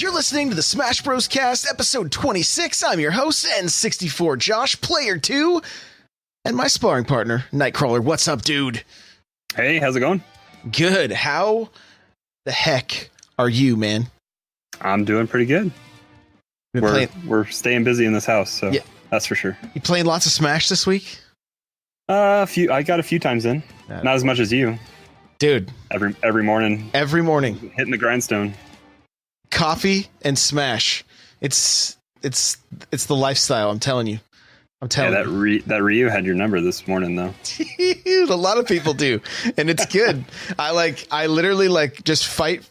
You're listening to the Smash Bros. Cast, episode 26. I'm your host, N64 Josh, player 2, and my sparring partner, NightCrawlr. What's up, dude? Hey, how's it going? Good. How the heck are you, man? I'm doing pretty good. We're staying busy in this house, so yeah, that's for sure. You playing lots of Smash this week? I got a few times in. Not as much as you. Dude. Every morning. Every morning. Hitting the grindstone. Coffee and Smash. It's the lifestyle, I'm telling you. That Ryu had your number this morning, though. A lot of people do, and it's good. I literally just fight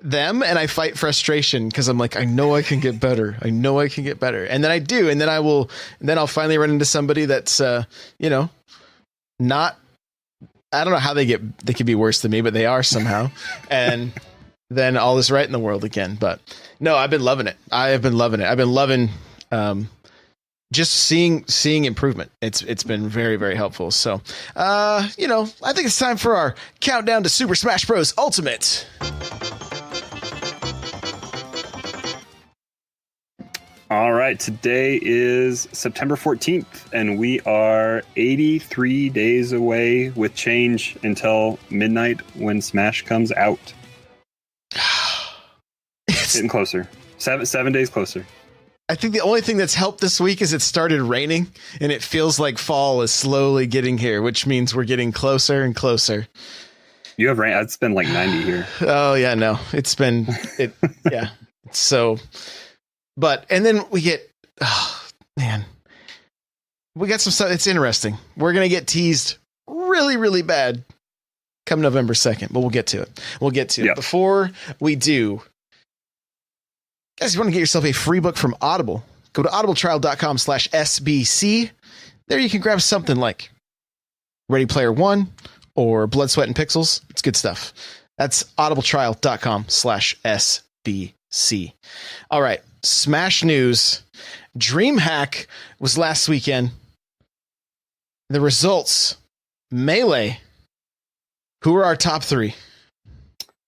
them, and I fight frustration because I'm like, I know I can get better. And then I do, and then I'll finally run into somebody that's not. I don't know how they could be worse than me, but they are somehow, and then all is right in the world again. But no, I've been loving it. I've been loving just seeing improvement. It's been very, very helpful. So, I think it's time for our countdown to Super Smash Bros. Ultimate. All right, today is September 14th, and we are 83 days away with change until midnight when Smash comes out. It's getting closer. 7 days closer. I think the only thing that's helped this week is it started raining, and it feels like fall is slowly getting here, which means we're getting closer and closer. You have rain. It's been like 90 here. Oh yeah, no, yeah. So, and then we get, we got some stuff. It's interesting. We're going to get teased really, really bad come November 2nd, but we'll get to it. Before we do, guys, you want to get yourself a free book from Audible, go to audibletrial.com/SBC. There you can grab something like Ready Player One or Blood, Sweat, and Pixels. It's good stuff. That's audibletrial.com/SBC. All right. Smash news. DreamHack was last weekend. The results. Melee. Who are our top three?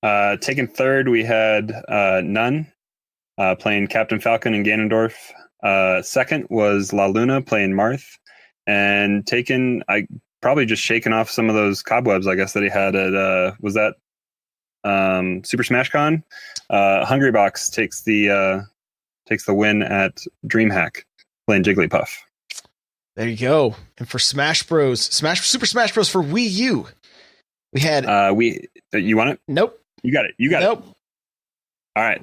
Taking third, we had None. Playing Captain Falcon and Ganondorf. Second was La Luna playing Marth. And I probably just shaking off some of those cobwebs, I guess, that he had at, was that Super Smash Con? Hungrybox takes the win at DreamHack playing Jigglypuff. There you go. And for Smash Bros, Super Smash Bros for Wii U, we had... you want it? Nope. You got it. Nope. All right.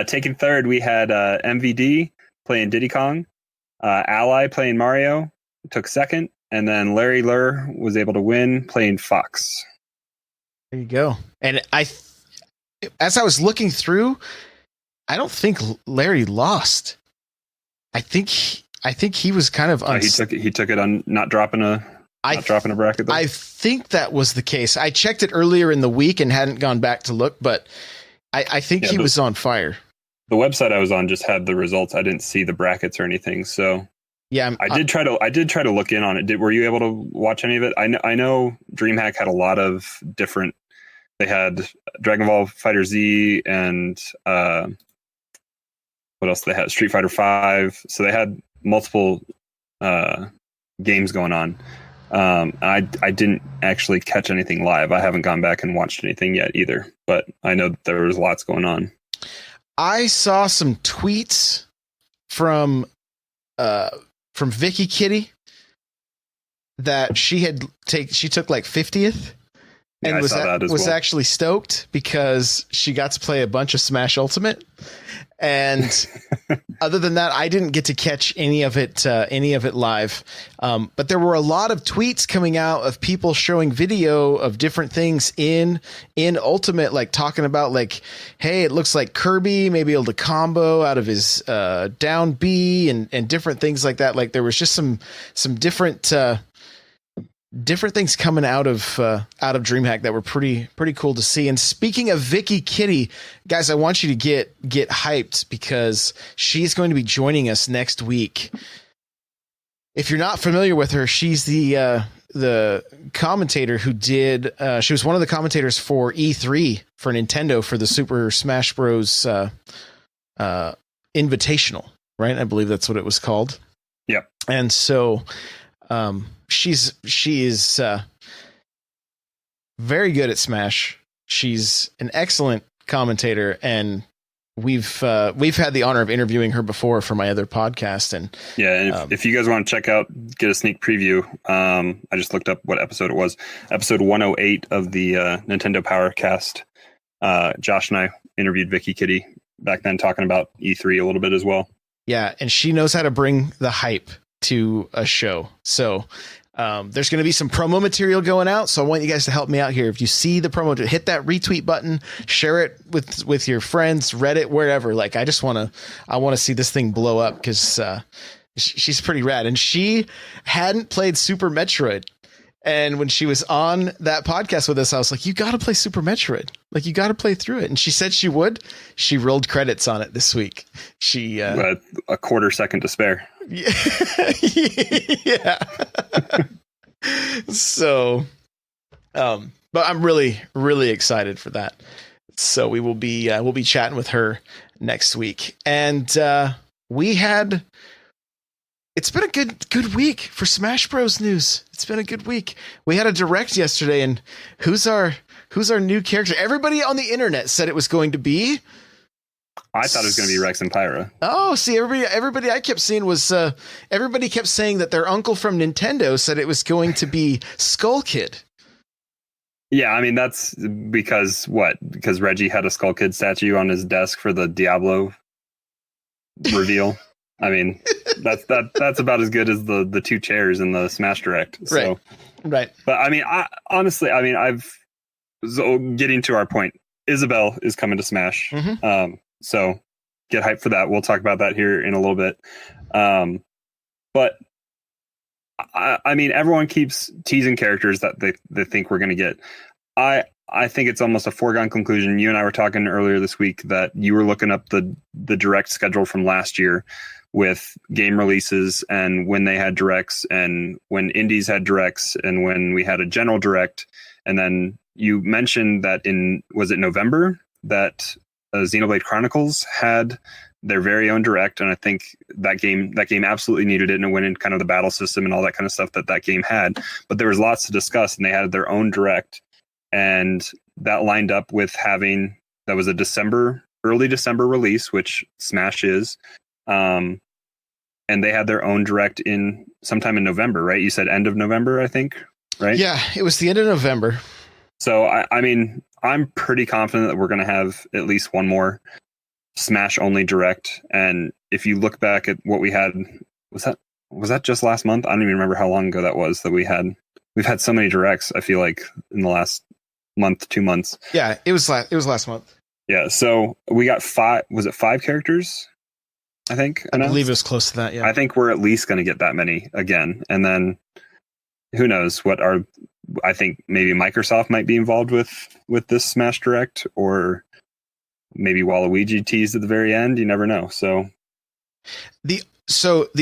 Taking third, we had MVD playing Diddy Kong, Ally playing Mario, took second, and then Lurr was able to win playing Fox. There you go. And as I was looking through, I don't think Larry lost. I think he was kind of he took it on not dropping a bracket though. I think that was the case. I checked it earlier in the week and hadn't gone back to look, but I think he was on fire. The website I was on just had the results. I didn't see the brackets or anything. So yeah, I did try to look in on it. Were you able to watch any of it? I know DreamHack had a lot of different. They had Dragon Ball Fighter Z and what else? They had Street Fighter V. So they had multiple games going on. I didn't actually catch anything live. I haven't gone back and watched anything yet either, but I know that there was lots going on. I saw some tweets from Vicky Kitty that she took like 50th and was actually stoked because she got to play a bunch of Smash Ultimate. And other than that, I didn't get to catch any of it live. But there were a lot of tweets coming out of people showing video of different things in Ultimate, like talking about like, hey, it looks like Kirby may be able to combo out of his down B and different things like that. Like there was just some different things coming out of DreamHack that were pretty cool to see. And speaking of Vicky Kitty, guys, I want you to get hyped because she's going to be joining us next week. If you're not familiar with her, she's the the commentator who did. She was one of the commentators for E3 for Nintendo for the Super Smash Bros. Invitational, right? I believe that's what it was called. Yeah. And so she is very good at Smash. She's an excellent commentator, and we've had the honor of interviewing her before for my other podcast. And if you guys want to get a sneak preview, I just looked up what episode it was. Episode 108 of the Nintendo Powercast. Josh and I interviewed Vicky Kitty back then, talking about E3 a little bit as well. Yeah, and she knows how to bring the hype to a show. So there's going to be some promo material going out. So I want you guys to help me out here. If you see the promo, hit that retweet button, share it with your friends, Reddit, wherever. Like, I want to see this thing blow up, because she's pretty rad. And she hadn't played Super Metroid. And when she was on that podcast with us, I was like, you got to play Super Metroid. Like, you got to play through it. And she said she would. She rolled credits on it this week. She a quarter second to spare. Yeah. Yeah. So, but I'm really, really excited for that. So we'll be chatting with her next week. And it's been a good week for Smash Bros. News. It's been a good week. We had a direct yesterday, and who's our new character? Everybody on the internet said it was going to be. I thought it was going to be Rex and Pyra. Oh, see, everybody I kept seeing was everybody kept saying that their uncle from Nintendo said it was going to be Skull Kid. Yeah, I mean, that's because Reggie had a Skull Kid statue on his desk for the Diablo reveal. I mean, that's about as good as the two chairs in the Smash Direct. So, right. But I mean, getting to our point, Isabelle is coming to Smash. Mm-hmm. So get hyped for that. We'll talk about that here in a little bit. But I mean, everyone keeps teasing characters that they think we're going to get. I think it's almost a foregone conclusion. You and I were talking earlier this week that you were looking up the direct schedule from last year with game releases and when they had directs and when indies had directs and when we had a general direct. And then you mentioned that was it November that Xenoblade Chronicles had their very own direct. And I think that game absolutely needed it, and it went in kind of the battle system and all that kind of stuff that game had. But there was lots to discuss, and they had their own direct. And that lined up with that was a early December release, which Smash is. And they had their own direct sometime in November, right? You said end of November, I think, right? Yeah, it was the end of November. So, I mean, I'm pretty confident that we're going to have at least one more Smash only direct. And if you look back at what we had, was that just last month? I don't even remember how long ago that was that we've had so many directs, I feel like, in the last month, 2 months. Yeah, it was last month. Yeah, so we got 5 characters, I think. I believe it was close to that, yeah. I think we're at least going to get that many again. And then who knows I think maybe Microsoft might be involved with this Smash Direct, or maybe Waluigi teased at the very end. You never know. So the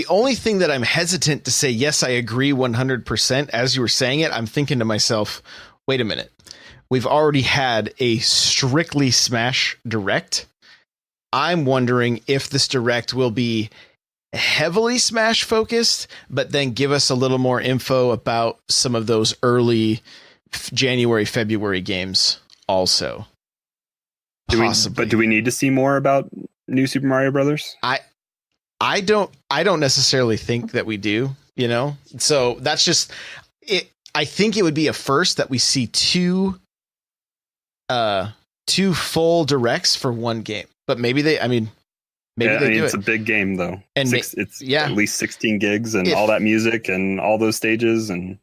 only thing that I'm hesitant to say, yes, I agree 100%. As you were saying it, I'm thinking to myself, wait a minute. We've already had a strictly Smash Direct. I'm wondering if this Direct will be heavily Smash focused, but then give us a little more info about some of those early January, February games also. But do we need to see more about New Super Mario Brothers? I don't necessarily think that we do, so that's just it. I think it would be a first that we see two full directs for one game, but maybe they do it's a big game though. And it's at least 16 gigs and all that music and all those stages. And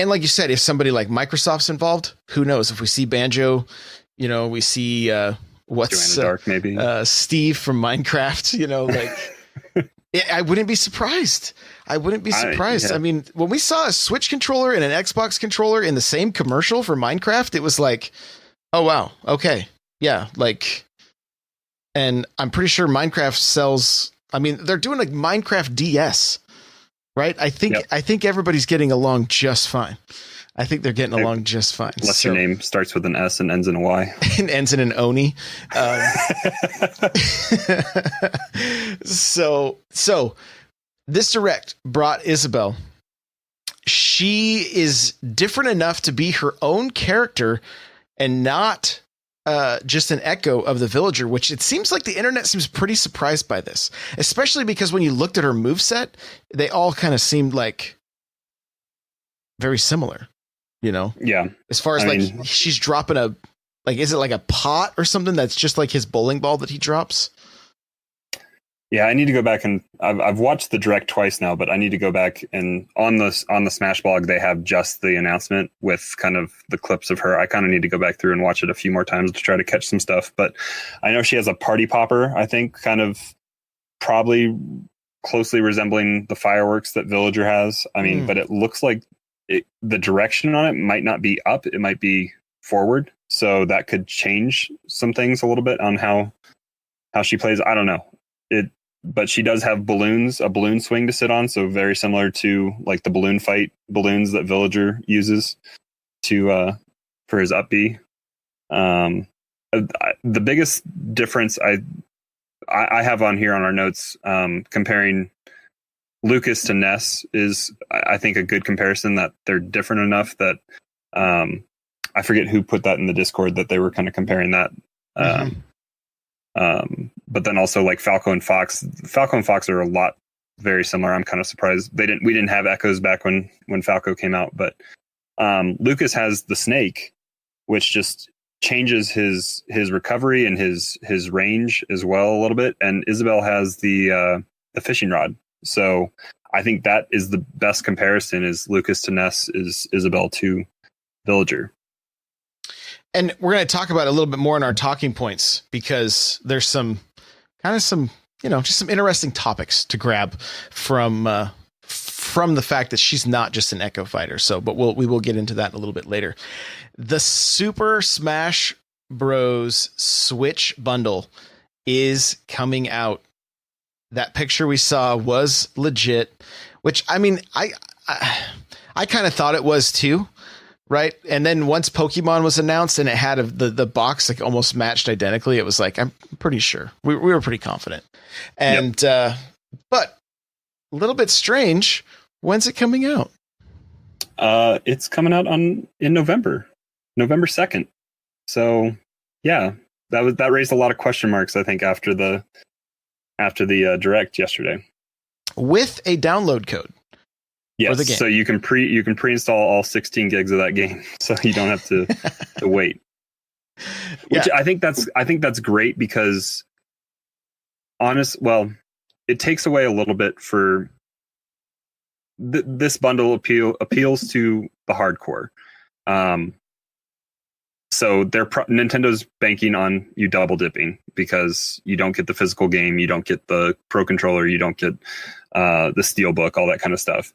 like you said, if somebody like Microsoft's involved, who knows? If we see Banjo, we see Dark, maybe Steve from Minecraft, I wouldn't be surprised. Yeah. I mean, when we saw a Switch controller and an Xbox controller in the same commercial for Minecraft, it was like, oh wow, okay, yeah, like. And I'm pretty sure Minecraft sells. I mean, they're doing like Minecraft DS, right? I think everybody's getting along just fine. I think they're getting along just fine. Unless your name starts with an S and ends in a Y. And ends in an Oni. So this direct brought Isabelle. She is different enough to be her own character and not just an echo of the villager, which it seems like the internet seems pretty surprised by this, especially because when you looked at her moveset, they all kind of seemed like very similar. Yeah. As far as she's dropping is it like a pot or something that's just like his bowling ball that he drops? Yeah, I need to go back and I've watched the direct twice now, but I need to go back and on the Smash blog they have just the announcement with kind of the clips of her. I kind of need to go back through and watch it a few more times to try to catch some stuff. But I know she has a party popper, I think, kind of probably closely resembling the fireworks that Villager has. I mean, but it looks like the direction on it might not be up, it might be forward. So that could change some things a little bit on how she plays. I don't know. But she does have a balloon swing to sit on. So very similar to like the balloon fight balloons that Villager uses for his up B. The biggest difference I have on here on our notes, comparing Lucas to Ness is, I think, a good comparison, that they're different enough that I forget who put that in the Discord, that they were kind of comparing that. But then also like Falco and Fox are a lot very similar. I'm kind of surprised we didn't have echoes back when Falco came out, but Lucas has the snake, which just changes his recovery and his range as well a little bit. And Isabelle has the fishing rod. So I think that is the best comparison, is Lucas to Ness, is Isabelle to Villager. And we're going to talk about it a little bit more in our talking points, because there's some just some interesting topics to grab from the fact that she's not just an echo fighter. So, but we will get into that a little bit later. The Super Smash Bros. Switch bundle is coming out. That picture we saw was legit, which, I mean, I kind of thought it was too. Right. And then once Pokemon was announced and it had the box like almost matched identically, it was like, I'm pretty sure we were pretty confident. And but a little bit strange. When's it coming out? It's coming out in November 2nd. So yeah, that raised a lot of question marks, I think, after the direct yesterday, with a download code. Yes, so you can pre-install all 16 gigs of that game, so you don't have to wait. Which I think that's great, because it takes away a little bit for this bundle appeals to the hardcore. So Nintendo's banking on you double dipping, because you don't get the physical game, you don't get the Pro Controller, you don't get the Steelbook, all that kind of stuff.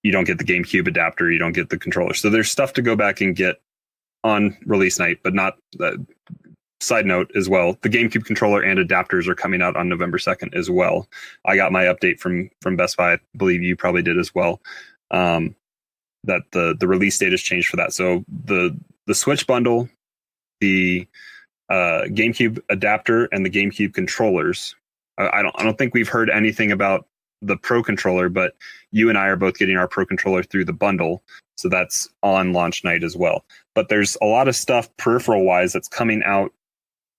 You don't get the GameCube adapter, you don't get the controller. So there's stuff to go back and get on release night, but not. Side note as well, the GameCube controller and adapters are coming out on November 2nd as well. I got my update from Best Buy. I believe you probably did as well. That the release date has changed for that. So the Switch bundle, the GameCube adapter, and the GameCube controllers. I don't think we've heard anything about the Pro Controller, but you and I are both getting our Pro Controller through the bundle, so that's on launch night as well. But there's a lot of stuff peripheral wise that's coming out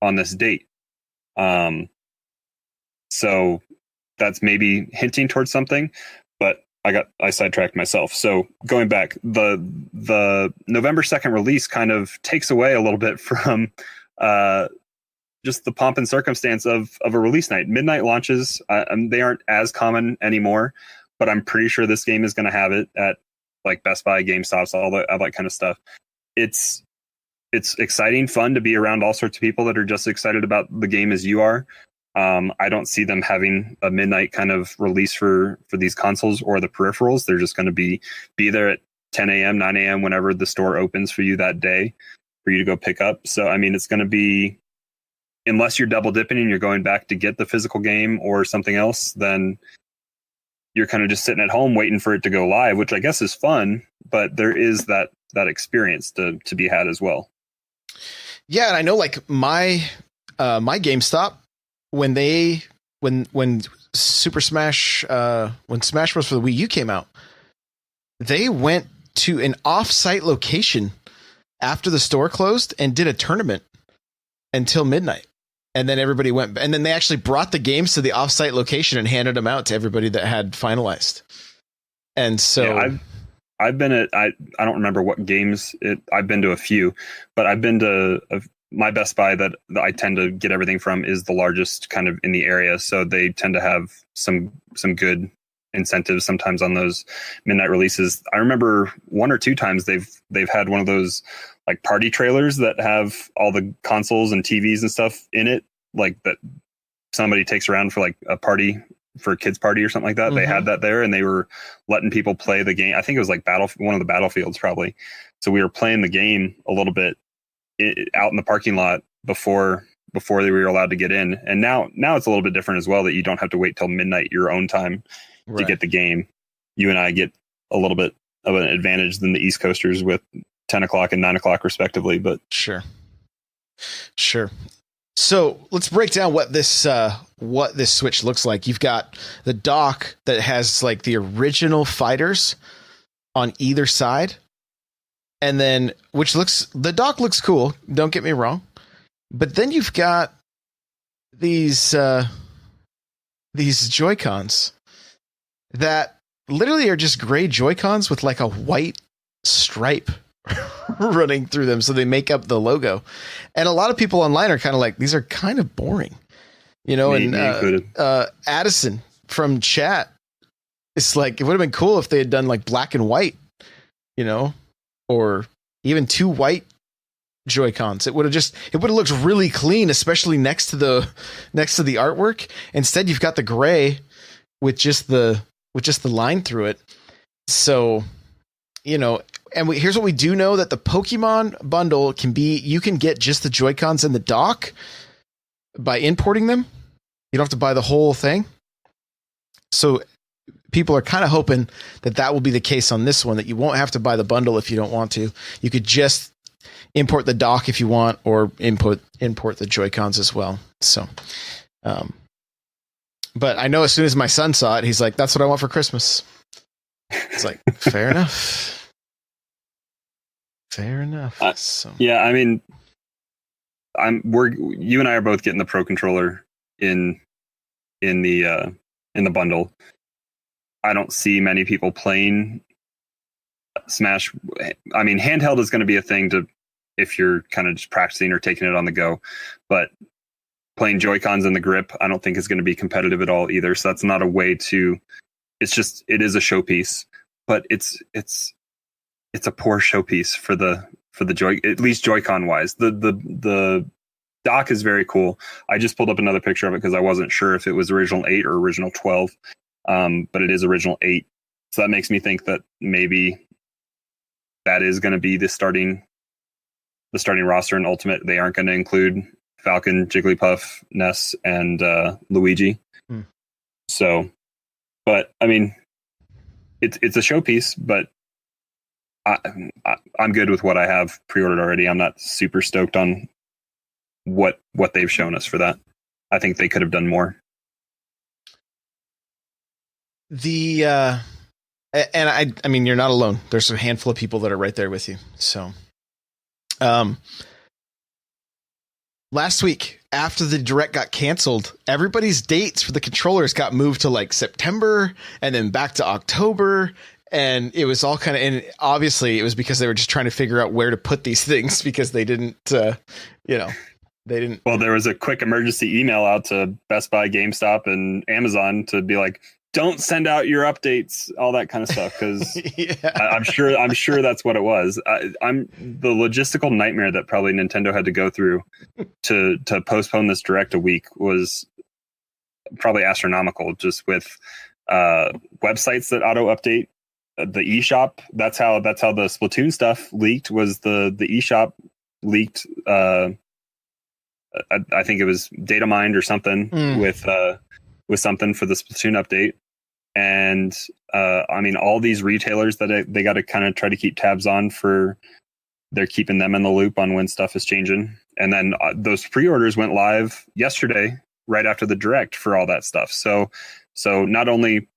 on this date, so that's maybe hinting towards something, but I sidetracked myself. So going back, the November 2nd release kind of takes away a little bit from just the pomp and circumstance of a release night. Midnight launches, they aren't as common anymore, but I'm pretty sure this game is going to have it at like Best Buy, GameStops, all that kind of stuff. It's exciting, fun to be around all sorts of people that are just excited about the game as you are. I don't see them having a midnight kind of release for these consoles or the peripherals. They're just going to be there at 10 a.m., 9 a.m., whenever the store opens for you that day for you to go pick up. So, I mean, it's going to be, unless you're double dipping and you're going back to get the physical game or something else, then you're kind of just sitting at home waiting for it to go live, which I guess is fun, but there is that experience to be had as well. Yeah, and I know like my GameStop, when Super Smash when Smash Bros. For the Wii U came out, they went to an off-site location after the store closed and did a tournament until midnight. And then everybody went, and then they actually brought the games to the off-site location and handed them out to everybody that had finalized. And so I've been at, I don't remember what games I've been to a few, but I've been to my Best Buy that I tend to get everything from is the largest kind of in the area. So they tend to have some good incentives sometimes on those midnight releases. I remember 1 or 2 times they've had one of those like party trailers that have all the consoles and TVs and stuff in it, like that somebody takes around for like a party, for a kids party or something like that. Mm-hmm. They had that there and they were letting people play the game. I think it was like one of the Battlefields probably. So we were playing the game a little bit out in the parking lot before we were allowed to get in. And now it's a little bit different as well, that you don't have to wait till midnight your own time to get the game. You and I get a little bit of an advantage than the East Coasters with 10 o'clock and 9 o'clock respectively, but sure. So let's break down what this Switch looks like. You've got the dock that has like the original fighters on either side. And then the dock looks cool. Don't get me wrong. But then you've got these Joy-Cons that literally are just gray Joy-Cons with like a white stripe running through them, so they make up the logo. And a lot of people online are kind of like, these are kind of boring, you know. Me and Addison from chat, it's like, it would have been cool if they had done like black and white, you know, or even 2 white Joy-Cons. It would have looked really clean, especially next to the artwork. Instead, you've got the gray with just the line through it. So, you know, and here's what we do know, that the Pokemon bundle you can get just the Joy-Cons and the dock by importing them. You don't have to buy the whole thing. So people are kind of hoping that will be the case on this one, that you won't have to buy the bundle if you don't want to. You could just import the dock if you want, or import the Joy-Cons as well. So, but I know as soon as my son saw it, he's like, that's what I want for Christmas. It's like, fair enough. Fair enough. So. Yeah, I mean, you and I are both getting the Pro Controller in the bundle. I don't see many people playing Smash. I mean, handheld is going to be a thing if you're kind of just practicing or taking it on the go, but playing Joy-Cons in the grip, I don't think is going to be competitive at all either. So that's not a way to. It is a showpiece, but it's a poor showpiece for the Joy, at least Joy-Con wise. The dock is very cool. I just pulled up another picture of it because I wasn't sure if it was original 8 or original 12. But it is original 8. So that makes me think that maybe that is going to be the starting roster in Ultimate. They aren't going to include Falcon, Jigglypuff, Ness, and Luigi. So, but I mean, it's a showpiece, but I'm good with what I have pre-ordered already. I'm not super stoked on what they've shown us for that. I think they could have done more. And I mean, you're not alone. There's a handful of people that are right there with you. So, last week after the direct got canceled, everybody's dates for the controllers got moved to like September and then back to October. And it was all kind of, and obviously it was because they were just trying to figure out where to put these things, because they didn't, they didn't. Well, there was a quick emergency email out to Best Buy, GameStop, and Amazon to be like, don't send out your updates, all that kind of stuff. Because yeah. I'm sure that's what it was. I'm the logistical nightmare that probably Nintendo had to go through to postpone this direct a week was probably astronomical. Just with websites that auto update, the eShop. That's how the Splatoon stuff leaked. Was the eShop leaked? I think it was data mined or something with something for the Splatoon update. And I mean, all these retailers that they got to kind of try to keep tabs on they're keeping them in the loop on when stuff is changing. And then those pre-orders went live yesterday, right after the direct for all that stuff. So not only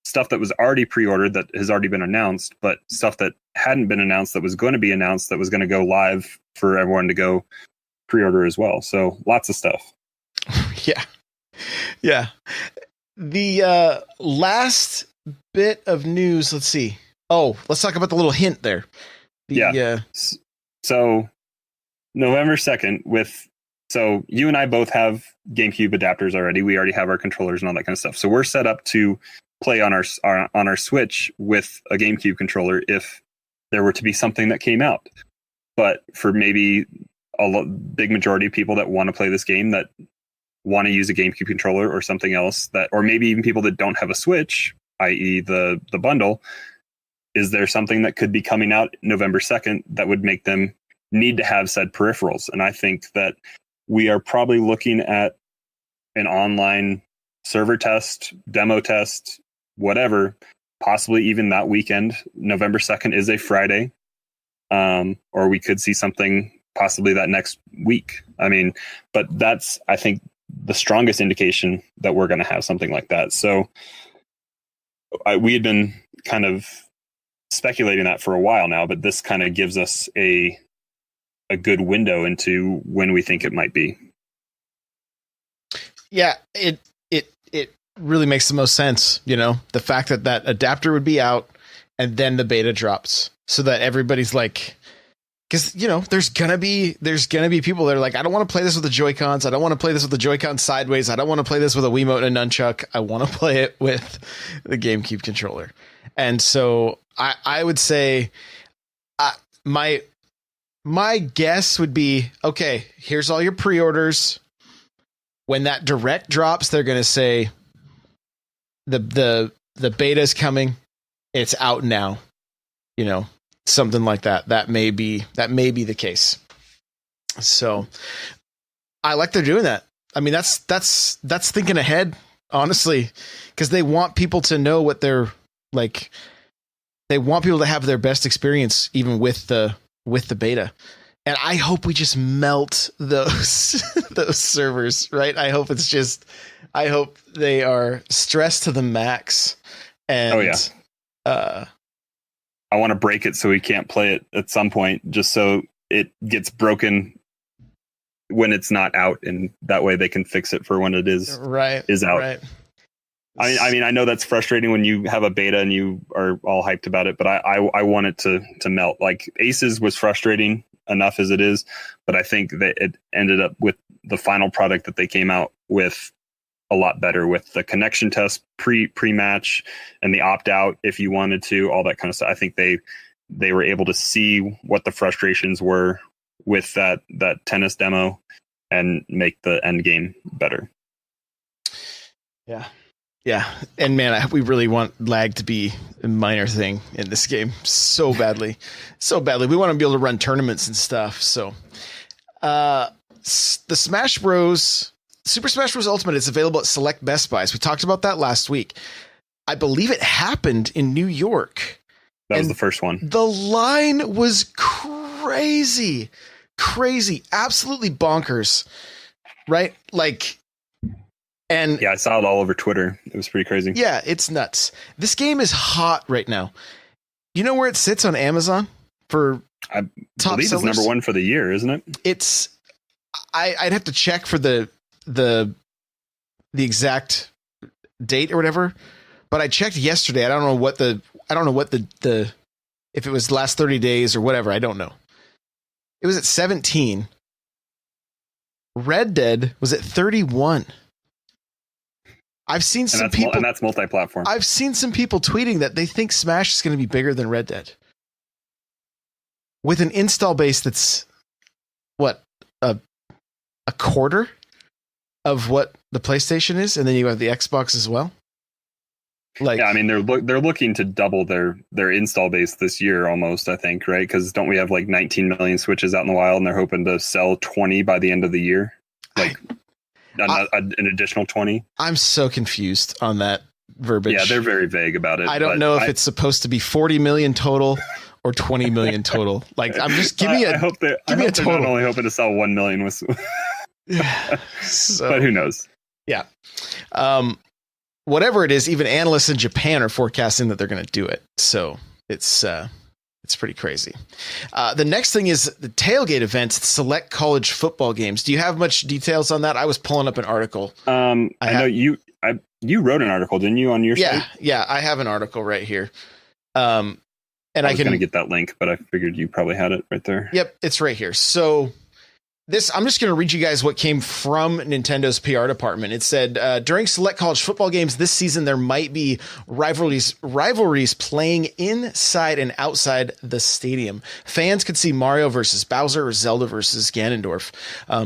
stuff that was already pre-ordered that has already been announced, but stuff that hadn't been announced that was going to be announced that was going to go live for everyone to go pre-order as well. So lots of stuff. Yeah. The last bit of news, let's see. Oh, let's talk about the little hint there. So November 2nd so you and I both have GameCube adapters already. We already have our controllers and all that kind of stuff. So we're set up to play on our Switch with a GameCube controller if there were to be something that came out. But for maybe big majority of people that want to play this game that want to use a GameCube controller or something else, or maybe even people that don't have a Switch, i.e. the bundle, is there something that could be coming out November 2nd that would make them need to have said peripherals? And I think that we are probably looking at an online server test, demo test, whatever, possibly even that weekend. November 2nd is a Friday. Or we could see something possibly that next week. I mean, but that's, I think, the strongest indication that we're going to have something like that. So we had been kind of speculating that for a while now, but this kind of gives us a good window into when we think it might be. Yeah, it really makes the most sense. You know, the fact that adapter would be out and then the beta drops so that everybody's like, because, you know, there's gonna be people that are like, I don't want to play this with the Joy-Cons. I don't want to play this with the Joy-Con sideways. I don't want to play this with a Wiimote and a nunchuck. I want to play it with the GameCube controller. And so I would say my guess would be, okay, here's all your pre-orders. When that direct drops, they're going to say the beta is coming. It's out now. You know, something like that. That may be the case. So I like they're doing that. I mean, that's thinking ahead, honestly, because they want people to know what they're like. They want people to have their best experience, even with the beta. And I hope we just melt those servers, right? I hope they are stressed to the max. And I want to break it so we can't play it at some point, just so it gets broken when it's not out, and that way they can fix it for when it is out. Right. I mean, I know that's frustrating when you have a beta and you are all hyped about it, but I want it to melt. Like Aces was frustrating enough as it is, but I think that it ended up with the final product that they came out with a lot better, with the connection test pre-match and the opt-out if you wanted to, all that kind of stuff. I think they were able to see what the frustrations were with that tennis demo and make the end game better. Yeah, and man, we really want lag to be a minor thing in this game so badly. We want to be able to run tournaments and stuff. So, the Smash Bros. Super Smash Bros. Ultimate is available at select Best Buys. We talked about that last week. I believe it happened in New York. That was the first one. The line was crazy, absolutely bonkers, right? Like. And yeah, I saw it all over Twitter. It was pretty crazy. Yeah, it's nuts. This game is hot right now. You know where it sits on Amazon for top believe sellers? It's number one for the year, isn't it? It's. I'd have to check for the exact date or whatever, but I checked yesterday. I don't know what the if it was the last 30 days or whatever. I don't know. It was at 17. Red Dead was at 31. I've seen some people, and that's multi-platform. I've seen some people tweeting that they think Smash is going to be bigger than Red Dead, with an install base that's what a quarter of what the PlayStation is, and then you have the Xbox as well. Like, yeah, I mean they're looking to double their install base this year almost, I think, right? Because don't we have like 19 million Switches out in the wild, and they're hoping to sell 20 by the end of the year, like an additional 20. I'm so confused on that verbiage. Yeah, they're very vague about it. I don't know if it's supposed to be 40 million total or 20 million total. Like, I'm just give me a total. They're not only hoping to sell 1 million with, so, but who knows? Yeah. Whatever it is, even analysts in Japan are forecasting that they're going to do it. So it's pretty crazy. The next thing is the tailgate events at select college football games. Do you have much details on that? I was pulling up an article. I know you wrote an article, didn't you, on your site? Yeah, I have an article right here. And I was going to get that link, but I figured you probably had it right there. Yep, it's right here. So I'm just going to read you guys what came from Nintendo's PR department. It said, during select college football games this season, there might be rivalries playing inside and outside the stadium. Fans could see Mario versus Bowser, or Zelda versus Ganondorf,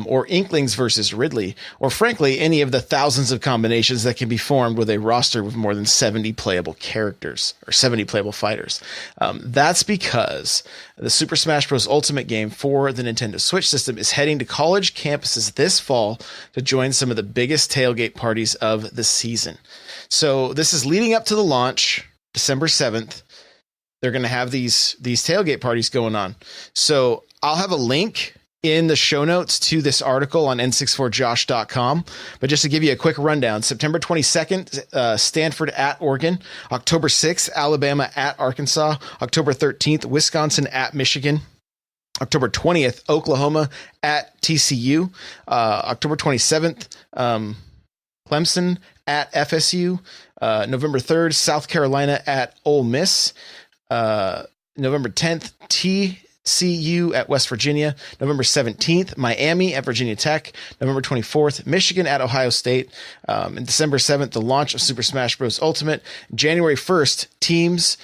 or Inklings versus Ridley, or frankly, any of the thousands of combinations that can be formed with a roster with more than 70 playable characters or 70 playable fighters. That's because the Super Smash Bros. Ultimate game for the Nintendo Switch system is heading to college campuses this fall to join some of the biggest tailgate parties of the season. So this is leading up to the launch, December 7th. They're going to have these tailgate parties going on. So I'll have a link in the show notes to this article on n64josh.com. But just to give you a quick rundown, September 22nd, Stanford at Oregon, October 6th, Alabama at Arkansas, October 13th, Wisconsin at Michigan, October 20th, Oklahoma at TCU, October 27th, Clemson at FSU, November 3rd, South Carolina at Ole Miss, November 10th, TCU at West Virginia, November 17th, Miami at Virginia Tech, November 24th, Michigan at Ohio State, and December 7th, the launch of Super Smash Bros. Ultimate, January 1st, teams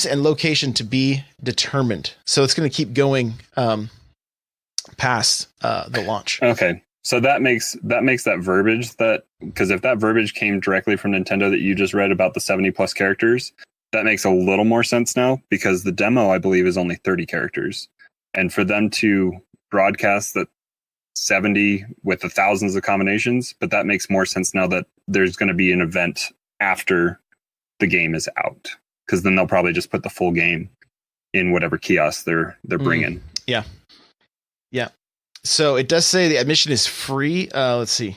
and location to be determined. So it's going to keep going past the launch. Okay. So that makes that verbiage, because if that verbiage came directly from Nintendo that you just read about the 70 plus characters, that makes a little more sense now, because the demo, I believe, is only 30 characters. And for them to broadcast that 70 with the thousands of combinations, but that makes more sense now that there's going to be an event after the game is out. Because then they'll probably just put the full game in whatever kiosk they're bringing. Yeah. So it does say the admission is free. Let's see.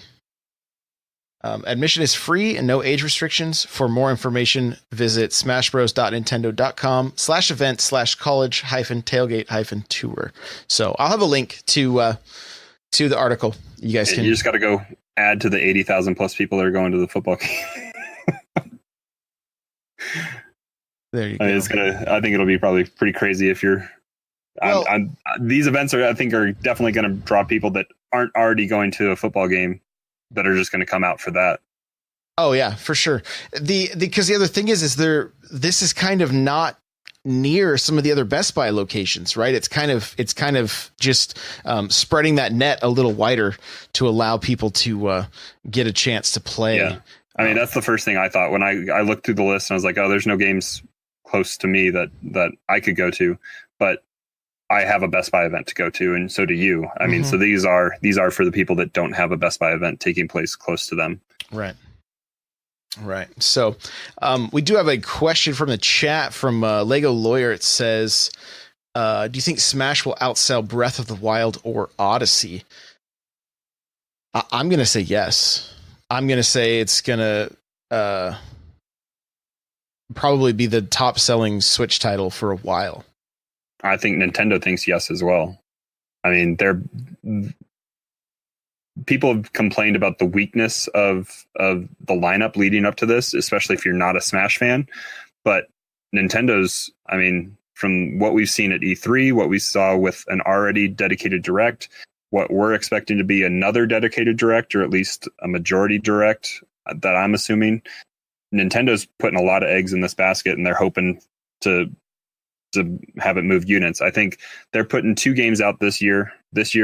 Admission is free and no age restrictions. For more information, visit smashbros.nintendo.com/event/college-tailgate-tour. So I'll have a link to the article. You guys can. You just got to go add to the 80,000 plus people that are going to the football game. There you go. I think it'll be probably pretty crazy if you're. Well, these events are definitely going to draw people that aren't already going to a football game, that are just going to come out for that. Oh yeah, for sure. Because the other thing is this is kind of not near some of the other Best Buy locations, right? It's kind of just spreading that net a little wider to allow people to get a chance to play. Yeah. I mean, that's the first thing I thought when I looked through the list, and I was like, oh, there's no games close to me that I could go to, but I have a Best Buy event to go to, and so do you. I mean, so these are for the people that don't have a Best Buy event taking place close to them. Right. So we do have a question from the chat from Lego Lawyer. It says, do you think Smash will outsell Breath of the Wild or Odyssey? I'm going to say yes. I'm going to say it's going to probably be the top selling Switch title for a while. I think Nintendo thinks yes as well. I mean, people have complained about the weakness of the lineup leading up to this, especially if you're not a Smash fan. But Nintendo's, I mean, from what we've seen at E3, what we saw with an already dedicated Direct, what we're expecting to be another dedicated Direct, or at least a majority Direct that I'm assuming, Nintendo's putting a lot of eggs in this basket, and they're hoping to have it move units. I think they're putting 2 games out this year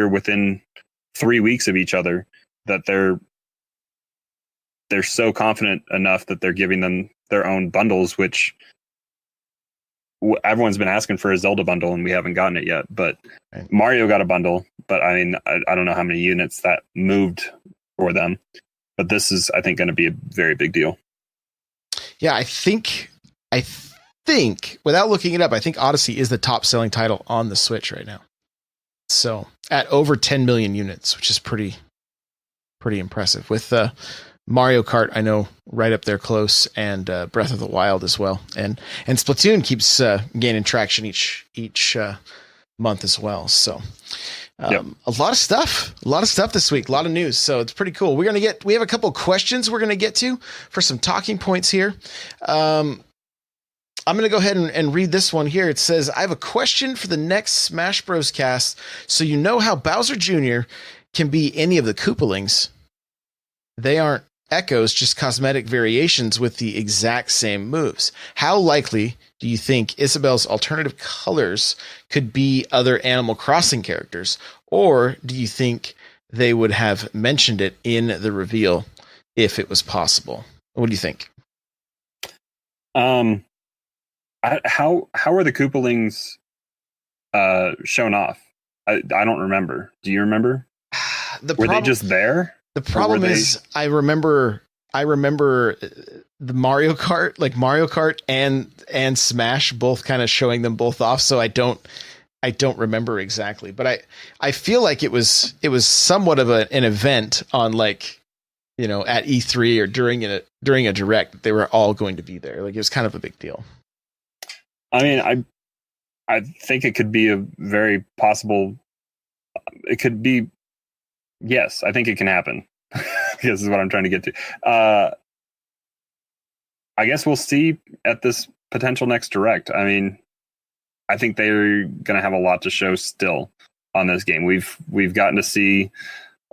within 3 weeks of each other, that they're so confident enough that they're giving them their own bundles, which everyone's been asking for a Zelda bundle and we haven't gotten it yet. But right. Mario got a bundle, but I mean, I don't know how many units that moved for them, but this is, I think, going to be a very big deal. Yeah, I think without looking it up, I think Odyssey is the top selling title on the Switch right now. So at over 10 million units, which is pretty impressive. With Mario Kart, I know, right up there close, and Breath of the Wild as well, and Splatoon keeps gaining traction each month as well. So a lot of stuff this week, a lot of news. So it's pretty cool. We have a couple of questions we're gonna get to for some talking points here. I'm going to go ahead and read this one here. It says, I have a question for the next Smash Bros. Cast. So you know how Bowser Jr. can be any of the Koopalings. They aren't echoes, just cosmetic variations with the exact same moves. How likely do you think Isabelle's alternative colors could be other Animal Crossing characters? Or do you think they would have mentioned it in the reveal if it was possible? What do you think? How are the Koopalings shown off? I don't remember. Do you remember? Were they just there? The problem is I remember the Mario Kart and Smash both kind of showing them both off. So I don't remember exactly, but I feel like it was somewhat of an event on at E3 or during a direct. They were all going to be there. Like, it was kind of a big deal. I mean, I think it could be a very possible. It could be. Yes, I think it can happen. This is what I'm trying to get to. I guess we'll see at this potential next direct. I mean, I think they're going to have a lot to show still on this game. We've gotten to see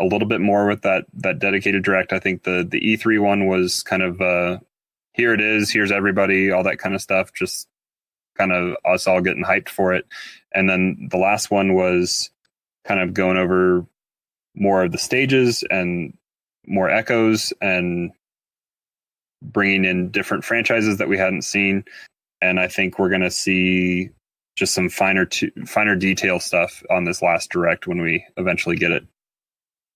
a little bit more with that dedicated direct. I think the E3 one was kind of here it is, here's everybody, all that kind of stuff. Just kind of us all getting hyped for it. And then the last one was kind of going over more of the stages and more echoes and bringing in different franchises that we hadn't seen. And I think we're going to see just some finer detail stuff on this last direct when we eventually get it.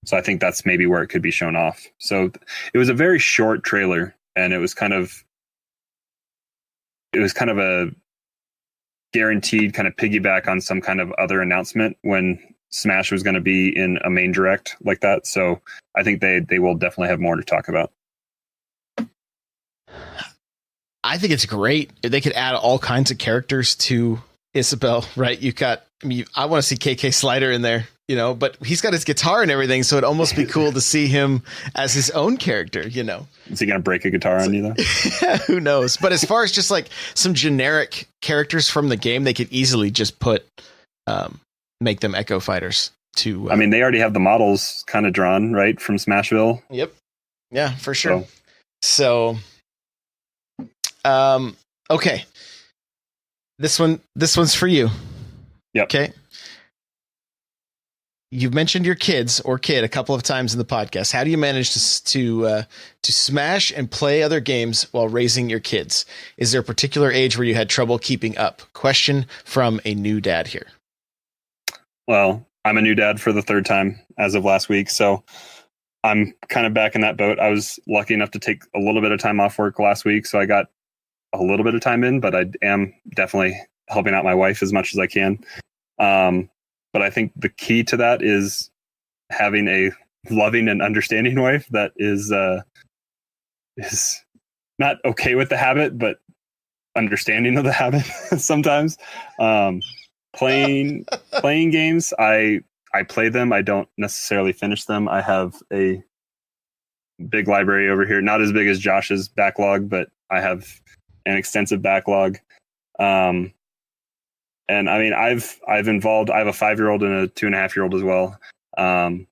So I think that's maybe where it could be shown off. So it was a very short trailer, and it was kind of a guaranteed kind of piggyback on some kind of other announcement when Smash was going to be in a main direct like that. So I think they will definitely have more to talk about. I think it's great. They could add all kinds of characters to Isabelle, right? I want to see KK Slider in there, but he's got his guitar and everything. So it'd almost be cool to see him as his own character, Is he going to break a guitar on you though? Who knows? But as far as just like some generic characters from the game, they could easily just make them Echo Fighters to. I mean, they already have the models kind of drawn, right, from Smashville. Yep. Yeah, for sure. So okay. This one's for you. Yep. Okay. You've mentioned your kid a couple of times in the podcast. How do you manage to smash and play other games while raising your kids? Is there a particular age where you had trouble keeping up? Question from a new dad here. Well, I'm a new dad for the third time as of last week, so I'm kind of back in that boat. I was lucky enough to take a little bit of time off work last week, so I got a little bit of time in, but I am definitely helping out my wife as much as I can. But I think the key to that is having a loving and understanding wife that is not okay with the habit, but understanding of the habit sometimes. Playing games, I play them. I don't necessarily finish them. I have a big library over here, not as big as Josh's backlog, but I have an extensive backlog. And I mean, I have a 5-year-old and a 2.5-year-old as well. My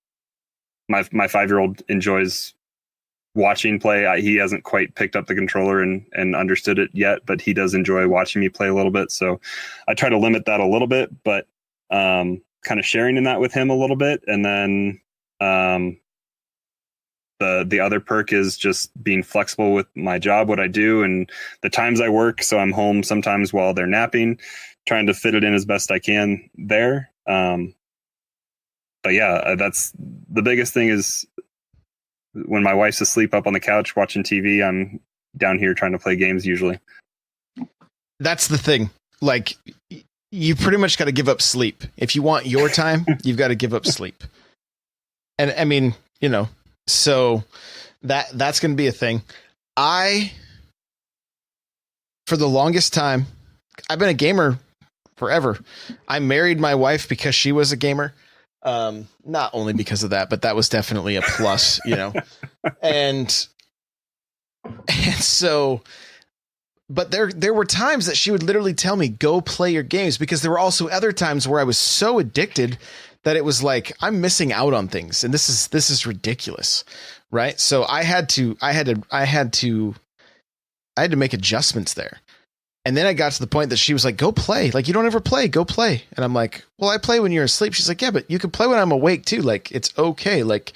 5-year-old enjoys watching play. He hasn't quite picked up the controller and understood it yet, but he does enjoy watching me play a little bit. So I try to limit that a little bit, but kind of sharing in that with him a little bit. And then the other perk is just being flexible with my job, what I do, and the times I work. So I'm home sometimes while they're napping, trying to fit it in as best I can there. But yeah, that's the biggest thing is when my wife's asleep up on the couch watching TV, I'm down here trying to play games usually. That's the thing. Like, you pretty much got to give up sleep. If you want your time, you've got to give up sleep. And I mean, you know, so that's going to be a thing. For the longest time, I've been a gamer forever. I married my wife because she was a gamer. Not only because of that, but that was definitely a plus, you know. And so, but there were times that she would literally tell me, go play your games, because there were also other times where I was so addicted that it was like, I'm missing out on things. And this is ridiculous. Right. So I had to make adjustments there. And then I got to the point that she was like, go play. Like, you don't ever play, go play. And I'm like, well, I play when you're asleep. She's like, yeah, but you can play when I'm awake too. Like, it's okay. Like,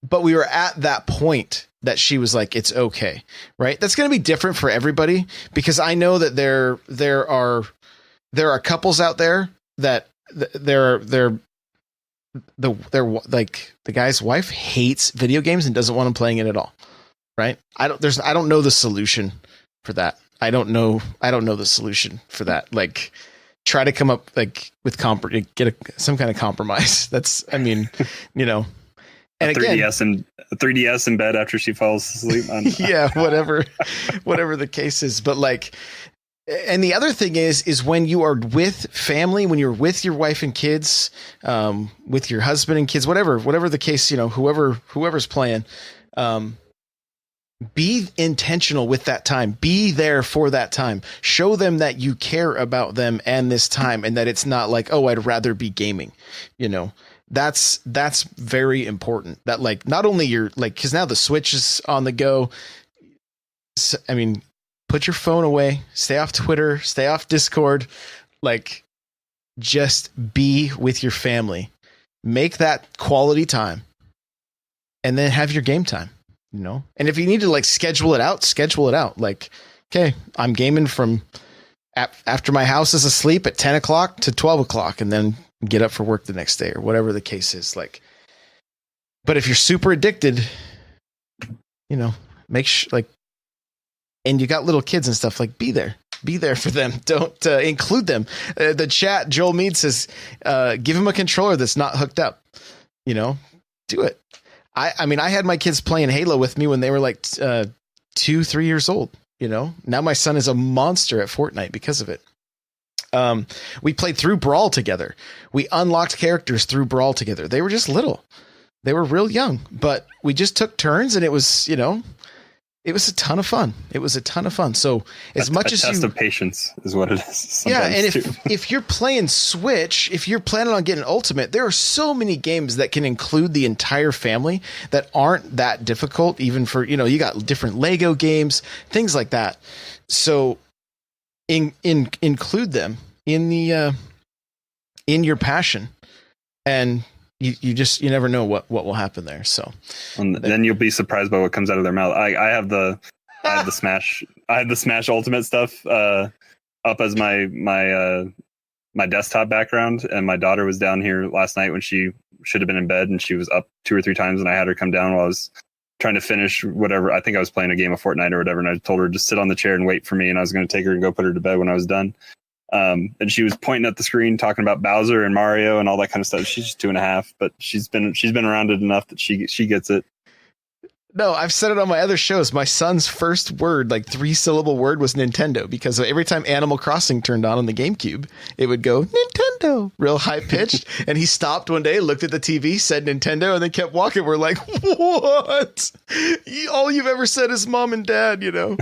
but we were at that point that she was like, it's okay. Right. That's going to be different for everybody, because I know that there are couples out there that they're like, the guy's wife hates video games and doesn't want him playing it at all. Right. I don't know the solution for that. I don't know the solution for that. Like, try to come up like with some kind of compromise. That's, I mean, you know, and a 3DS in bed after she falls asleep. Yeah, whatever the case is. But like, and the other thing is when you are with family, when you're with your wife and kids, with your husband and kids, whatever the case, you know, whoever's playing, be intentional with that time. Be there for that time. Show them that you care about them and this time, and that it's not like, oh, I'd rather be gaming. You know, that's very important. That, like, not only you're like, because now the Switch is on the go. So, I mean, put your phone away, stay off Twitter, stay off Discord, like, just be with your family, make that quality time, and then have your game time. You know, and if you need to like schedule it out. Like, okay, I'm gaming from after my house is asleep at 10 o'clock to 12 o'clock, and then get up for work the next day, or whatever the case is. Like, but if you're super addicted, you know, make sure, like, and you got little kids and stuff, like, be there for them. Don't include them. The chat, Joel Mead says, give him a controller that's not hooked up. You know, do it. I mean, I had my kids playing Halo with me when they were like 2-3 years old. You know, now my son is a monster at Fortnite because of it. We played through Brawl together. We unlocked characters through Brawl together. They were just little. They were real young, but we just took turns, and it was, you know, it was a ton of fun. So as much as test of patience is what it is. Yeah. And if you're playing Switch, if you're planning on getting Ultimate, there are so many games that can include the entire family that aren't that difficult, even for, you know, you got different Lego games, things like that. So include them in the, in your passion, and you never know what will happen there. So, and then you'll be surprised by what comes out of their mouth. I have the Smash Ultimate stuff up as my desktop background, and my daughter was down here last night when she should have been in bed, and she was up 2 or 3 times, and I had her come down while I was trying to finish whatever. I think I was playing a game of Fortnite or whatever, and I told her to sit on the chair and wait for me, and I was going to take her and go put her to bed when I was done. And she was pointing at the screen talking about Bowser and Mario and all that kind of stuff. She's just 2.5, but she's been around it enough that she gets it. No, I've said it on my other shows. My son's first word, like 3-syllable word, was Nintendo, because every time Animal Crossing turned on the GameCube, it would go Nintendo, real high pitched. And he stopped one day, looked at the TV, said Nintendo, and then kept walking. We're like, what? All you've ever said is mom and dad, you know?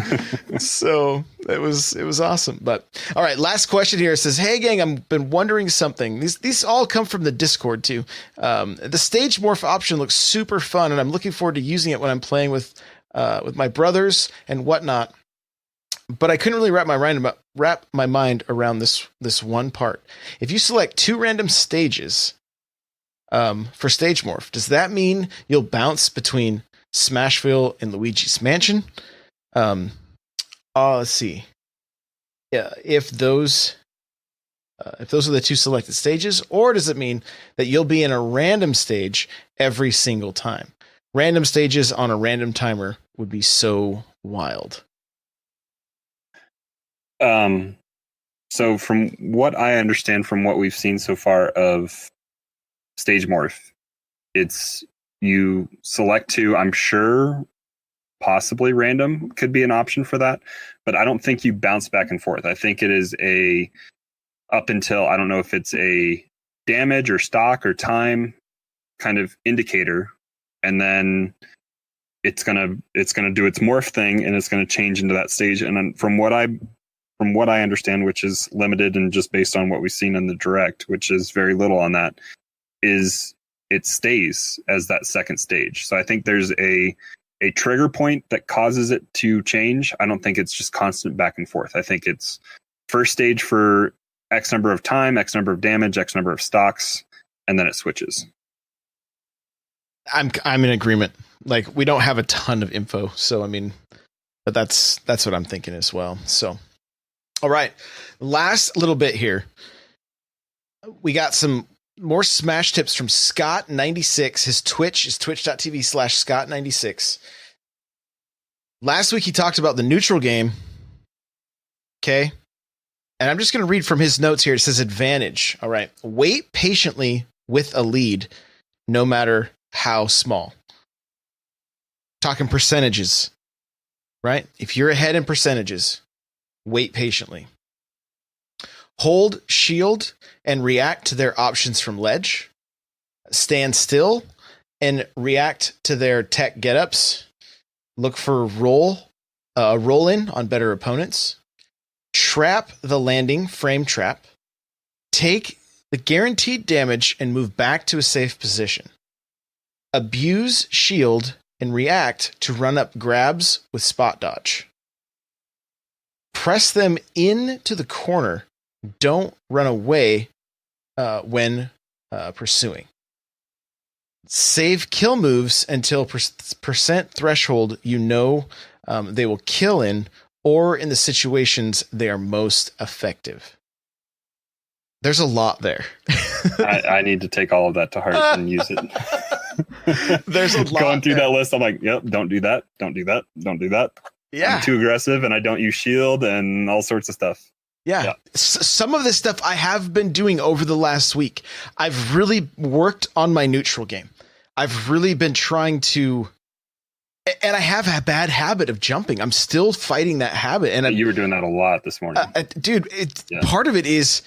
So it was awesome. But all right, last question here. It says, hey gang, I've been wondering something. These all come from the Discord too. The stage morph option looks super fun, and I'm looking forward to using it when I'm playing with my brothers and whatnot. But I couldn't really wrap my mind around this one part. If you select 2 random stages for stage morph, does that mean you'll bounce between Smashville and Luigi's Mansion? Let's see. Yeah, if those are the 2 selected stages, or does it mean that you'll be in a random stage every single time? Random stages on a random timer would be so wild. So from what I understand from what we've seen so far of Stage Morph, it's you select two. I'm sure possibly random could be an option for that, but I don't think you bounce back and forth. I think it is a up until, I don't know if it's a damage or stock or time kind of indicator, and then it's gonna do its morph thing, and it's gonna change into that stage. And then from what I understand, which is limited and just based on what we've seen in the direct, which is very little on that, is it stays as that second stage. So I think there's a trigger point that causes it to change. I don't think it's just constant back and forth. I think it's first stage for X number of time, X number of damage, X number of stocks, and then it switches. I'm in agreement. Like, we don't have a ton of info, so I mean, but that's what I'm thinking as well. So, all right, last little bit here. We got some more Smash tips from Scott96. His Twitch is twitch.tv/Scott96. Last week he talked about the neutral game. Okay. And I'm just going to read from his notes here. It says advantage. All right. Wait patiently with a lead, no matter how small. Talking percentages, right? If you're ahead in percentages, wait patiently. Hold shield and react to their options from ledge. Stand still and react to their tech get-ups. Look for roll in on better opponents. Trap the landing frame trap. Take the guaranteed damage and move back to a safe position. Abuse shield and react to run up grabs with spot dodge. Press them into the corner. Don't run away when pursuing. Save kill moves until percent threshold they will kill in, or in the situations they are most effective. There's a lot there. I need to take all of that to heart and use it. There's a lot going through that list. I'm like, yep, don't do that. Don't do that. Don't do that. Yeah. I'm too aggressive and I don't use shield and all sorts of stuff. Yeah. Some of this stuff I have been doing over the last week. I've really worked on my neutral game. I've really been trying to, and I have a bad habit of jumping. I'm still fighting that habit. And you were doing that a lot this morning. Dude, part of it is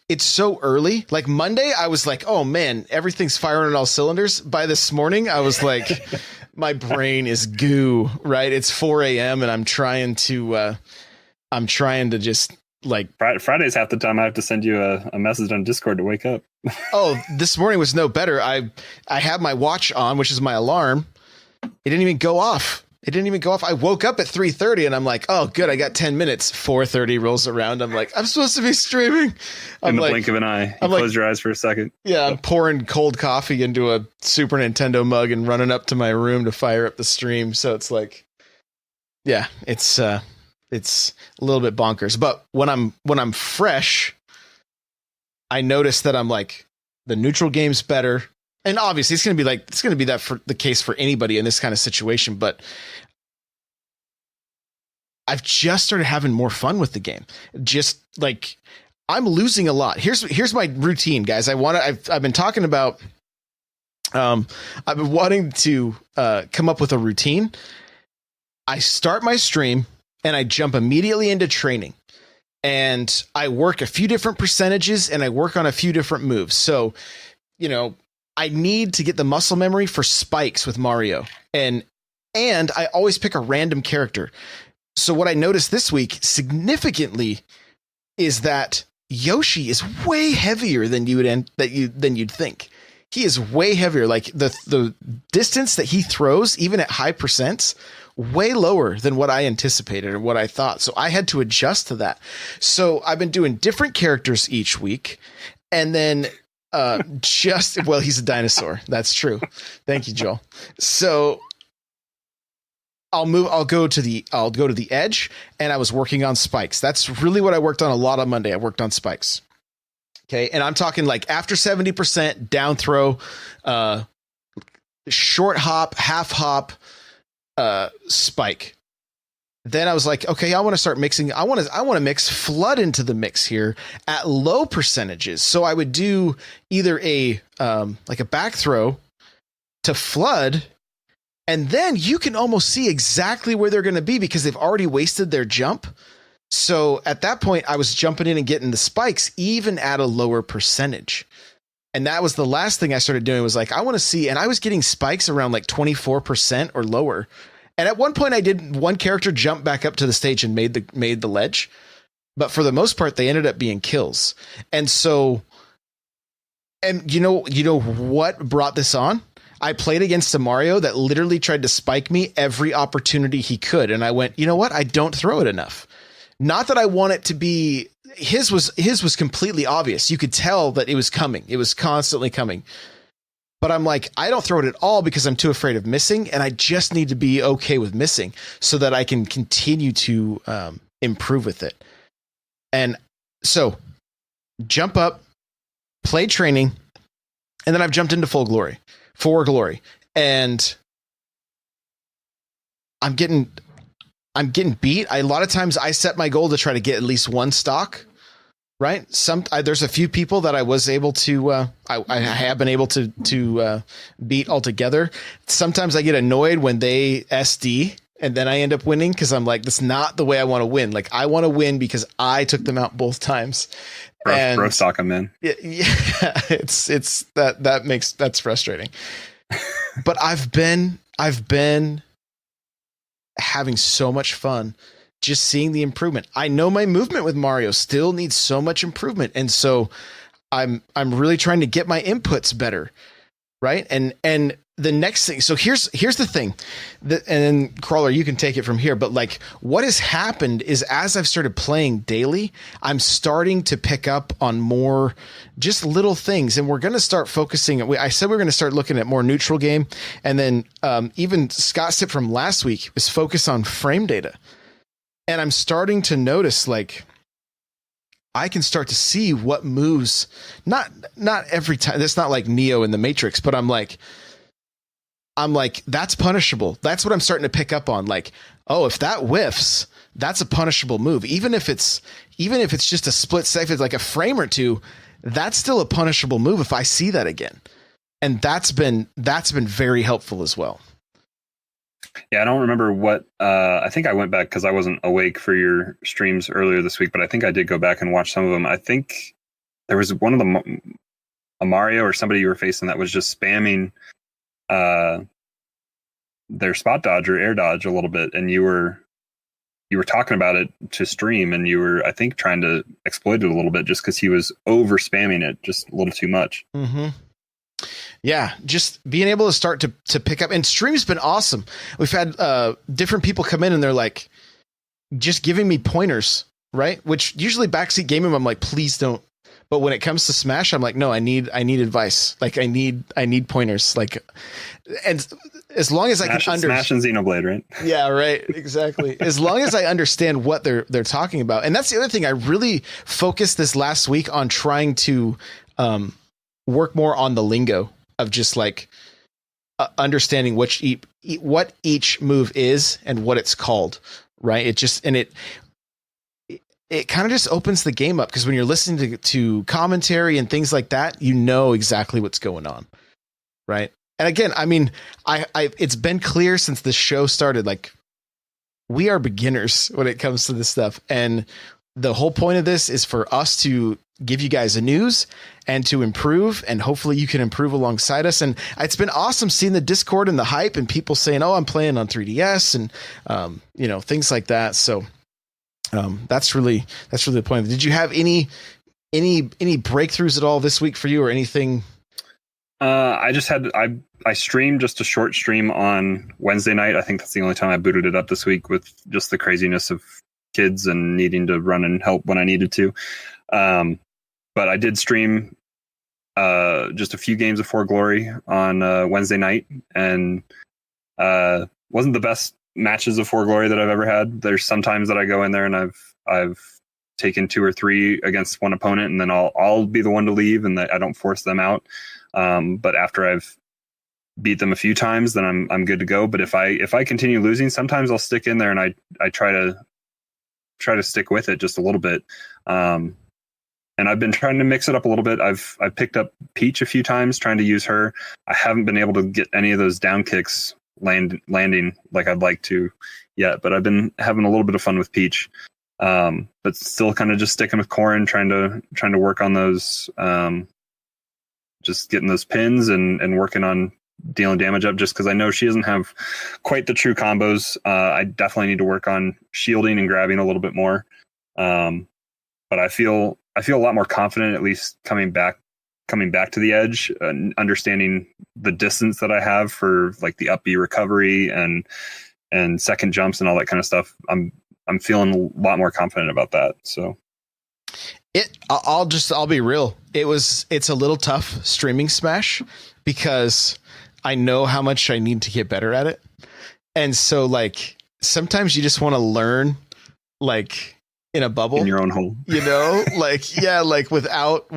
it's so early. Like Monday, I was like, oh man, everything's firing on all cylinders. By this morning, I was like, my brain is goo, right? It's 4 a.m. and I'm trying to just like Friday's half the time I have to send you a message on Discord to wake up. Oh, this morning was no better. I had my watch on, which is my alarm. It didn't even go off. I woke up at 3:30 and I'm like, oh, good. I got 10 minutes. 4:30 rolls around. I'm like, I'm supposed to be streaming. In the blink of an eye. You close your eyes for a second. Yeah. I'm pouring cold coffee into a Super Nintendo mug and running up to my room to fire up the stream. So it's like, yeah, it's a little bit bonkers. But when I'm fresh, I notice that I'm like, the neutral game's better. And obviously it's going to be that for the case for anybody in this kind of situation. But I've just started having more fun with the game. Just like I'm losing a lot. Here's my routine, guys. I've been talking about, I've been wanting to come up with a routine. I start my stream and I jump immediately into training. And I work a few different percentages and I work on a few different moves. So, I need to get the muscle memory for spikes with Mario. And I always pick a random character. So what I noticed this week significantly is that Yoshi is way heavier than you'd think. He is way heavier. Like the distance that he throws, even at high percents, way lower than what I anticipated or what I thought. So I had to adjust to that. So I've been doing different characters each week. And then he's a dinosaur. That's true. Thank you, Joel. So I'll go to the edge, and I was working on spikes. That's really what I worked on a lot on Monday. I worked on spikes. Okay. And I'm talking like after 70% down throw, short hop, half hop, spike. Then I was like, okay, I want to start mixing. I want to mix flood into the mix here at low percentages. So I would do either a back throw to flood, and then you can almost see exactly where they're going to be because they've already wasted their jump. So at that point, I was jumping in and getting the spikes even at a lower percentage. And that was the last thing I started doing, was like, I want to see, and I was getting spikes around like 24% or lower. And at one point I did one character jump back up to the stage and made the ledge. But for the most part, they ended up being kills. And so, and you know what brought this on? I played against a Mario that literally tried to spike me every opportunity he could. And I went, you know what? I don't throw it enough. Not that I want it to be, his was completely obvious. You could tell that it was coming. It was constantly coming. But I'm like, I don't throw it at all because I'm too afraid of missing. And I just need to be okay with missing so that I can continue to improve with it. And so jump up, play training, and then I've jumped into for glory. And I'm getting beat. A lot of times I set my goal to try to get at least one stock. Right. There's a few people that I was able to, I have been able to beat altogether. Sometimes I get annoyed when they SD and then I end up winning, because I'm like, that's not the way I want to win. Like, I want to win because I took them out both times. Bro stock them in. Yeah, that's frustrating. But I've been having so much fun just seeing the improvement. I know my movement with Mario still needs so much improvement. And so I'm really trying to get my inputs better. Right. And the next thing, so here's the thing and then Crawler, you can take it from here. But like, what has happened is, as I've started playing daily, I'm starting to pick up on more just little things. And we're going to start focusing. I said we're going to start looking at more neutral game. And then even Scott Sip from last week was focused on frame data. And I'm starting to notice, like, I can start to see what moves, not every time. That's not like Neo in the Matrix, but I'm like, that's punishable. That's what I'm starting to pick up on. Like, oh, if that whiffs, that's a punishable move. Even if it's just a split second, like a frame or two, that's still a punishable move if I see that again. And that's been very helpful as well. Yeah, I don't remember what, I think I went back because I wasn't awake for your streams earlier this week, but I think I did go back and watch some of them. I think there was one of them, a Mario or somebody you were facing that was just spamming their spot dodge or air dodge a little bit, and you were talking about it to stream, and you were, I think, trying to exploit it a little bit just because he was over spamming it just a little too much. Mm-hmm. Yeah, just being able to start to pick up, and stream's been awesome. We've had different people come in and they're like just giving me pointers, right? Which usually backseat gaming, I'm like, please don't. But when it comes to Smash, I'm like, no, I need advice. Like, I need pointers. Like, and as long as I can understand Smash and Xenoblade, right? Yeah, right. Exactly. As long as I understand what they're talking about. And that's the other thing. I really focused this last week on trying to work more on the lingo of just like understanding what each move is and what it's called. Right. It kind of just opens the game up, because when you're listening to commentary and things like that, you know exactly what's going on. Right. And again, I mean, it's been clear since the show started, like, we are beginners when it comes to this stuff. And the whole point of this is for us to give you guys the news and to improve, and hopefully you can improve alongside us. And it's been awesome seeing the Discord and the hype and people saying, oh, I'm playing on 3DS and, things like that. So that's really the point. Did you have any breakthroughs at all this week for you, or anything? I just had, I streamed just a short stream on Wednesday night. I think that's the only time I booted it up this week, with just the craziness of kids and needing to run and help when I needed to. But I did stream just a few games of For Glory on Wednesday night, and wasn't the best matches of For Glory that I've ever had. There's sometimes that I go in there and I've taken 2 or 3 against one opponent, and then I'll be the one to leave, and I don't force them out. But after I've beat them a few times, then I'm good to go. But if I continue losing, sometimes I'll stick in there and I try to stick with it just a little bit. And I've been trying to mix it up a little bit. I've picked up Peach a few times, trying to use her. I haven't been able to get any of those down kicks landing like I'd like to yet, but I've been having a little bit of fun with Peach. But still kind of just sticking with Corrin, trying to work on those, just getting those pins and working on dealing damage up, just because I know she doesn't have quite the true combos. I definitely need to work on shielding and grabbing a little bit more. But I feel a lot more confident, at least coming back to the edge, understanding the distance that I have for like the up B recovery and second jumps and all that kind of stuff. I'm feeling a lot more confident about that. So I'll be real. It's a little tough streaming Smash because I know how much I need to get better at it. And so like sometimes you just want to learn like in a bubble in your own hole, like, yeah, like without,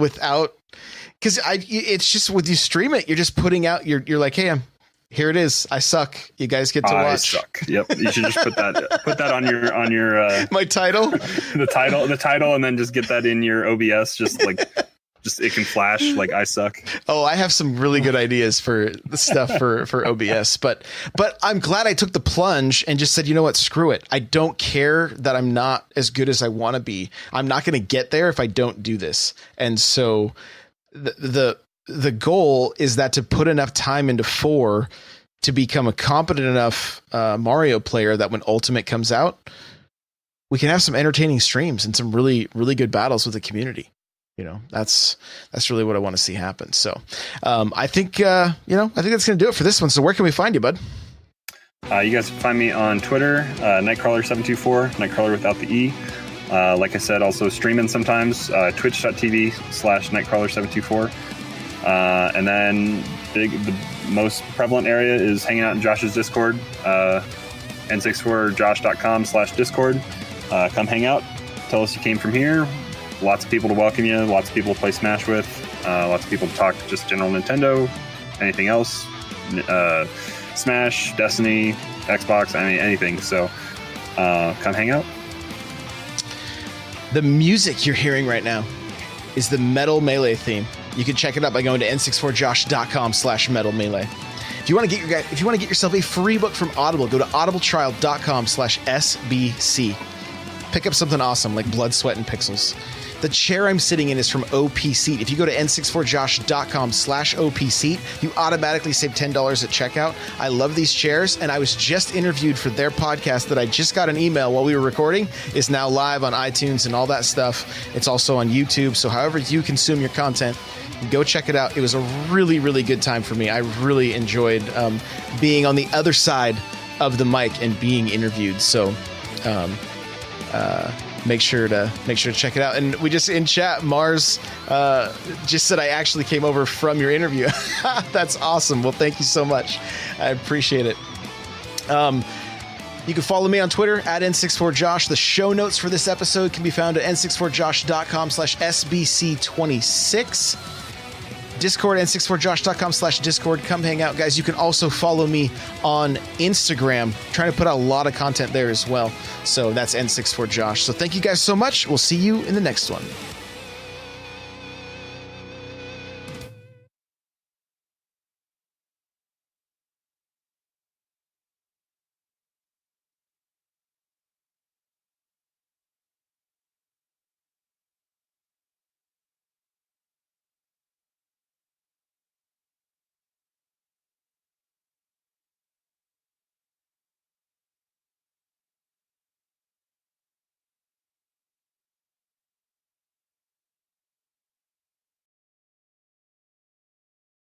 cause it's just when you stream it, you're just putting out, you're like, hey, here it is. I suck. You guys get to watch. I suck. Yep. You should just put that on your my title, the title, and then just get that in your OBS. Just it can flash like I suck. Oh, I have some really good ideas for the stuff for OBS, but I'm glad I took the plunge and just said, you know what, screw it. I don't care that I'm not as good as I want to be. I'm not going to get there if I don't do this. And so the goal is that to put enough time into 4 to become a competent enough Mario player that when Ultimate comes out, we can have some entertaining streams and some really, really good battles with the community. That's really what I want to see happen. So I think that's going to do it for this one. So where can we find you, bud? You guys can find me on Twitter, NightCrawlr724, NightCrawlr without the E. Like I said, also streaming sometimes, twitch.tv/NightCrawlr724. And then the most prevalent area is hanging out in Josh's Discord, n64josh.com/Discord. Come hang out. Tell us you came from here. Lots of people to welcome you. Lots of people to play Smash with. Lots of people to talk just general Nintendo, anything else, Smash, Destiny, Xbox, anything. So come hang out. The music you're hearing right now is the Metal Melee theme. You can check it out by going to n64josh.com/Metal Melee. If you want to get yourself a free book from Audible, go to audibletrial.com/SBC. Pick up something awesome like Blood, Sweat, and Pixels. The chair I'm sitting in is from OP Seat. If you go to n64josh.com/OP Seat, you automatically save $10 at checkout. I love these chairs, and I was just interviewed for their podcast that I just got an email while we were recording. Is now live on iTunes and all that stuff. It's also on YouTube, so however you consume your content, go check it out. It was a really, really good time for me. I really enjoyed being on the other side of the mic and being interviewed. So make sure to check it out. And we just in chat, Mars just said I actually came over from your interview. That's awesome. Well, thank you so much. I appreciate it. You can follow me on Twitter at N64Josh. The show notes for this episode can be found at n64josh.com/SBC26. Discord, n64josh.com/Discord. Come hang out, guys. You can also follow me on Instagram. Trying to put out a lot of content there as well. So that's N64Josh. So thank you guys so much. We'll see you in the next one.